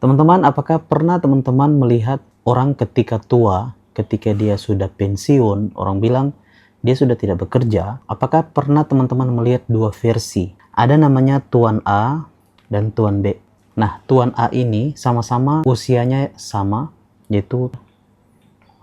Teman-teman, apakah pernah teman-teman melihat orang ketika tua, ketika dia sudah pensiun, orang bilang dia sudah tidak bekerja? Apakah pernah teman-teman melihat dua versi? Ada namanya Tuan A dan Tuan B. Nah, Tuan A ini sama-sama usianya sama, yaitu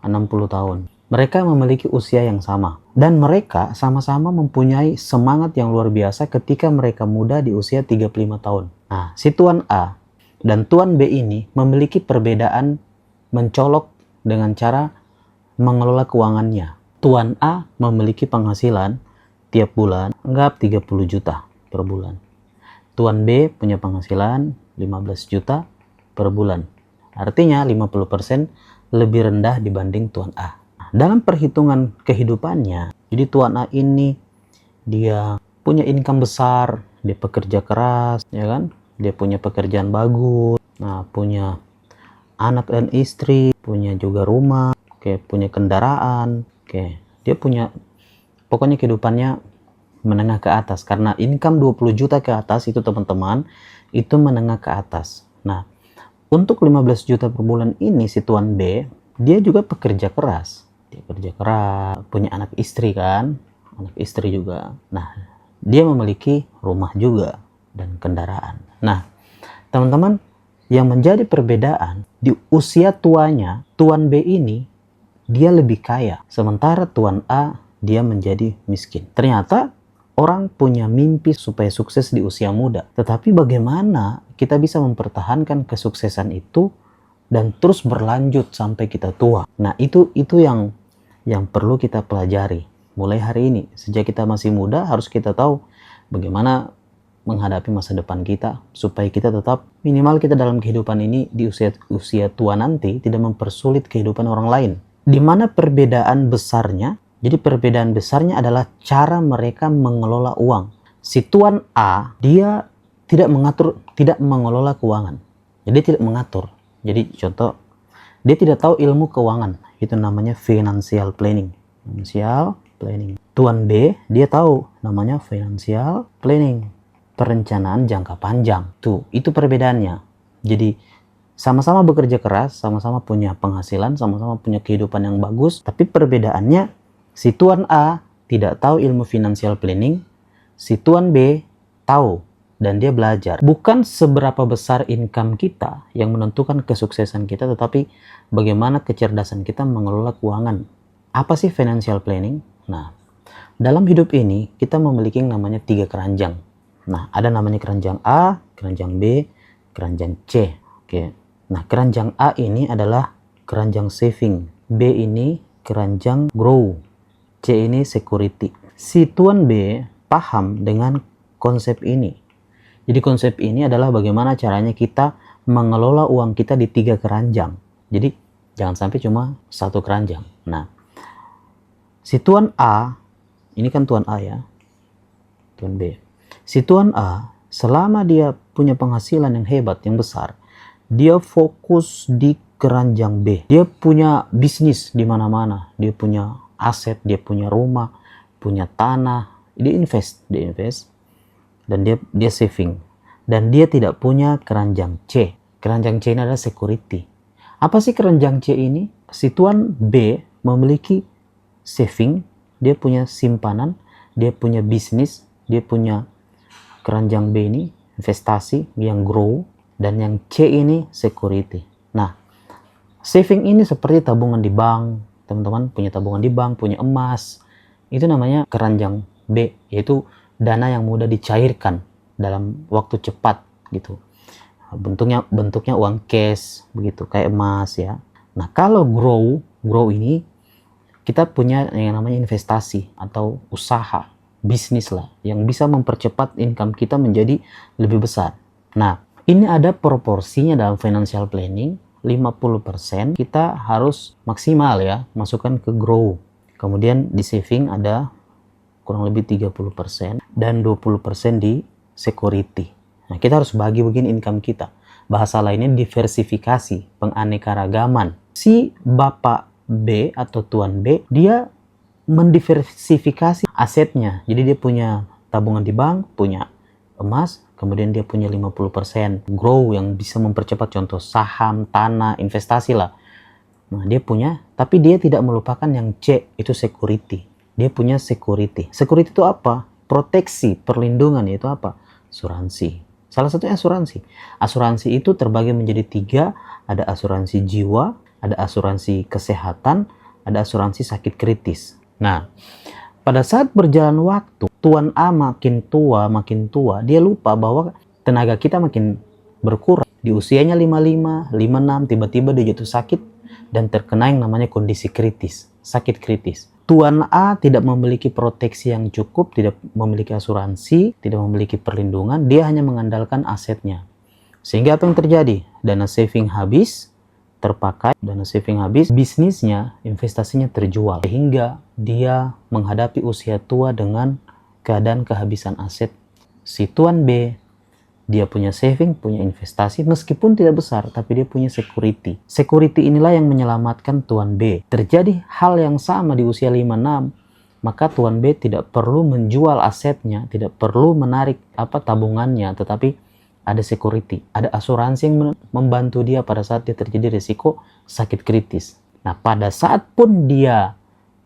60 tahun. Mereka memiliki usia yang sama. Dan mereka sama-sama mempunyai semangat yang luar biasa ketika mereka muda di usia 35 tahun. Nah, si Tuan A dan Tuan B ini memiliki perbedaan mencolok dengan cara mengelola keuangannya. Tuan A memiliki penghasilan tiap bulan anggap 30 juta per bulan. Tuan B punya penghasilan 15 juta per bulan. Artinya 50% lebih rendah dibanding Tuan A. Dalam perhitungan kehidupannya, jadi Tuan A ini dia punya income besar, dia pekerja keras, ya kan? Dia punya pekerjaan bagus, nah punya anak dan istri, punya juga rumah, punya kendaraan, dia punya, pokoknya kehidupannya menengah ke atas, karena income 20 juta ke atas itu teman-teman, itu menengah ke atas. Nah, untuk 15 juta per bulan ini si Tuan B, dia juga pekerja keras, dia kerja keras, punya anak istri kan, anak istri juga. Nah, dia memiliki rumah juga dan kendaraan. Nah, teman-teman, yang menjadi perbedaan di usia tuanya, Tuan B ini dia lebih kaya, sementara Tuan A dia menjadi miskin. Ternyata orang punya mimpi supaya sukses di usia muda, tetapi bagaimana kita bisa mempertahankan kesuksesan itu dan terus berlanjut sampai kita tua? Nah, itu yang perlu kita pelajari mulai hari ini. Sejak kita masih muda harus kita tahu bagaimana menghadapi masa depan kita supaya kita tetap, minimal kita dalam kehidupan ini di usia tua nanti tidak mempersulit kehidupan orang lain. Di mana perbedaan besarnya? Jadi perbedaan besarnya adalah cara mereka mengelola uang. Si Tuan A dia tidak mengelola keuangan. Jadi tidak mengatur. Jadi contoh, dia tidak tahu ilmu keuangan. Itu namanya financial planning. Financial planning. Tuan B dia tahu namanya financial planning, perencanaan jangka panjang. Itu perbedaannya. Jadi sama-sama bekerja keras, sama-sama punya penghasilan, sama-sama punya kehidupan yang bagus, tapi perbedaannya si Tuan A tidak tahu ilmu financial planning, si Tuan B tahu dan dia belajar. Bukan seberapa besar income kita yang menentukan kesuksesan kita, tetapi bagaimana kecerdasan kita mengelola keuangan. Apa sih financial planning? Nah, dalam hidup ini kita memiliki yang namanya 3 keranjang. Nah, ada namanya keranjang A, keranjang B, keranjang C. Nah, keranjang A ini adalah keranjang saving. B ini keranjang grow. C ini security. Si Tuan B paham dengan konsep ini. Jadi konsep ini adalah bagaimana caranya kita mengelola uang kita di 3 keranjang. Jadi jangan sampai cuma 1 keranjang. Nah, si Tuan A, ini kan Tuan A ya, Tuan B. Si Tuan A, selama dia punya penghasilan yang hebat, yang besar, dia fokus di keranjang B. Dia punya bisnis di mana-mana. Dia punya aset, dia punya rumah, punya tanah. Dia invest. Dan dia saving. Dan dia tidak punya keranjang C. Keranjang C ini adalah security. Apa sih keranjang C ini? Si Tuan B memiliki saving, dia punya simpanan, dia punya bisnis, dia punya keranjang B ini investasi yang grow, dan yang C ini security. Nah, saving ini seperti tabungan di bank. Teman-teman punya tabungan di bank, punya emas. Itu namanya keranjang B, yaitu dana yang mudah dicairkan dalam waktu cepat gitu. Bentuknya uang cash begitu, kayak emas ya. Nah, kalau grow ini kita punya yang namanya investasi atau usaha, bisnis lah, yang bisa mempercepat income kita menjadi lebih besar. Nah, ini ada proporsinya dalam financial planning. 50% kita harus maksimal ya, masukkan ke grow. Kemudian di saving ada kurang lebih 30% dan 20% di security. Nah, kita harus bagi begini income kita. Bahasa lainnya diversifikasi, penganekaragaman. Si Bapak B atau Tuan B, dia mendiversifikasi asetnya. Jadi dia punya tabungan di bank, punya emas, kemudian dia punya 50% grow yang bisa mempercepat, contoh saham, tanah, investasi lah. Nah, dia punya, tapi dia tidak melupakan yang C, itu security. Dia punya security. Security itu apa? Proteksi, perlindungan, yaitu apa? Asuransi. Salah satunya asuransi. Asuransi itu terbagi menjadi 3, ada asuransi jiwa, ada asuransi kesehatan, ada asuransi sakit kritis. Nah, pada saat berjalan waktu, Tuan A makin tua, dia lupa bahwa tenaga kita makin berkurang. Di usianya 55, 56, tiba-tiba dia jatuh sakit dan terkena yang namanya kondisi kritis, sakit kritis. Tuan A tidak memiliki proteksi yang cukup, tidak memiliki asuransi, tidak memiliki perlindungan, dia hanya mengandalkan asetnya. Sehingga apa yang terjadi? Dana saving habis, terpakai, dana saving habis, bisnisnya, investasinya terjual, sehingga dia menghadapi usia tua dengan keadaan kehabisan aset. Si Tuan B, dia punya saving, punya investasi, meskipun tidak besar, tapi dia punya security. Security inilah yang menyelamatkan Tuan B. Terjadi hal yang sama di usia 56, maka Tuan B tidak perlu menjual asetnya, tidak perlu menarik tabungannya, tetapi ada security, ada asuransi yang membantu dia pada saat dia terjadi risiko sakit kritis. Nah, pada saat pun dia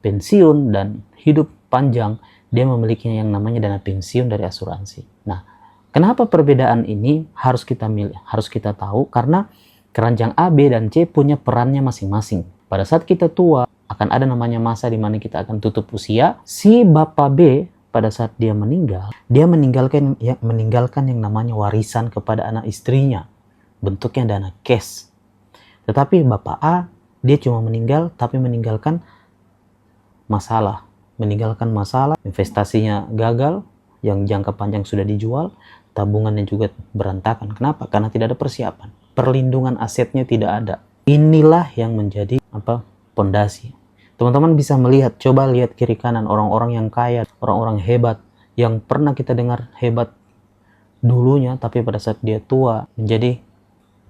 pensiun dan hidup panjang, dia memiliki yang namanya dana pensiun dari asuransi. Nah, kenapa perbedaan ini harus kita tahu? Karena keranjang A, B, dan C punya perannya masing-masing. Pada saat kita tua, akan ada namanya masa di mana kita akan tutup usia. Si Bapak B, pada saat dia meninggal, dia meninggalkan yang namanya warisan kepada anak istrinya. Bentuknya dana cash. Tetapi Bapak A, dia cuma meninggal, tapi meninggalkan masalah. Investasinya gagal, yang jangka panjang sudah dijual, tabungannya juga berantakan. Kenapa? Karena tidak ada persiapan. Perlindungan asetnya tidak ada. Inilah yang menjadi pondasi. Teman-teman bisa melihat, coba lihat kiri kanan orang-orang yang kaya, orang-orang hebat, yang pernah kita dengar hebat dulunya, tapi pada saat dia tua, menjadi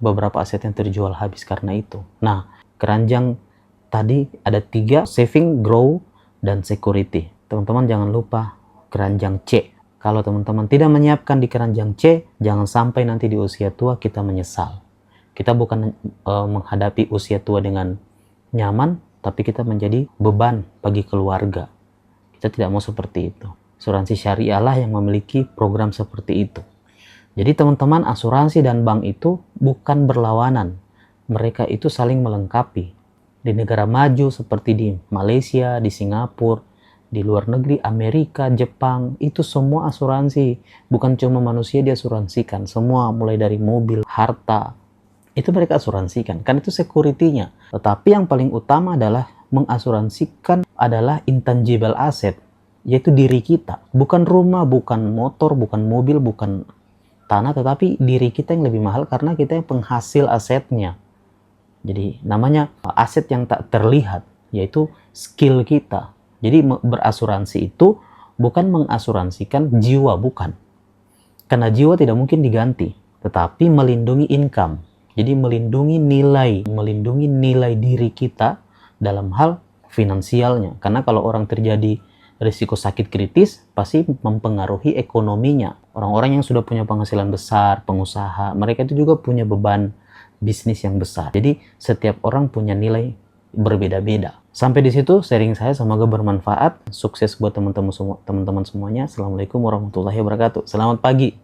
beberapa aset yang terjual habis karena itu. Nah, keranjang tadi ada 3, saving, grow, dan security. Teman-teman jangan lupa keranjang C. Kalau teman-teman tidak menyiapkan di keranjang C, jangan sampai nanti di usia tua kita menyesal. Kita bukan menghadapi usia tua dengan nyaman, tapi kita menjadi beban bagi keluarga. Kita tidak mau seperti itu. Asuransi syariah lah yang memiliki program seperti itu. Jadi teman-teman, asuransi dan bank itu bukan berlawanan. Mereka itu saling melengkapi. Di negara maju seperti di Malaysia, di Singapura, di luar negeri, Amerika, Jepang, itu semua asuransi. Bukan cuma manusia diasuransikan, semua mulai dari mobil, harta, itu mereka asuransikan, kan itu security-nya. Tetapi yang paling utama adalah mengasuransikan adalah intangible asset, yaitu diri kita. Bukan rumah, bukan motor, bukan mobil, bukan tanah, tetapi diri kita yang lebih mahal karena kita yang penghasil asetnya. Jadi namanya aset yang tak terlihat, yaitu skill kita. Jadi berasuransi itu bukan mengasuransikan jiwa, bukan. Karena jiwa tidak mungkin diganti, tetapi melindungi income. Jadi melindungi nilai diri kita dalam hal finansialnya. Karena kalau orang terjadi risiko sakit kritis, pasti mempengaruhi ekonominya. Orang-orang yang sudah punya penghasilan besar, pengusaha, mereka itu juga punya beban bisnis yang besar. Jadi setiap orang punya nilai berbeda-beda. Sampai di situ sharing saya, semoga bermanfaat. Sukses buat teman-teman semuanya. Assalamualaikum warahmatullahi wabarakatuh. Selamat pagi.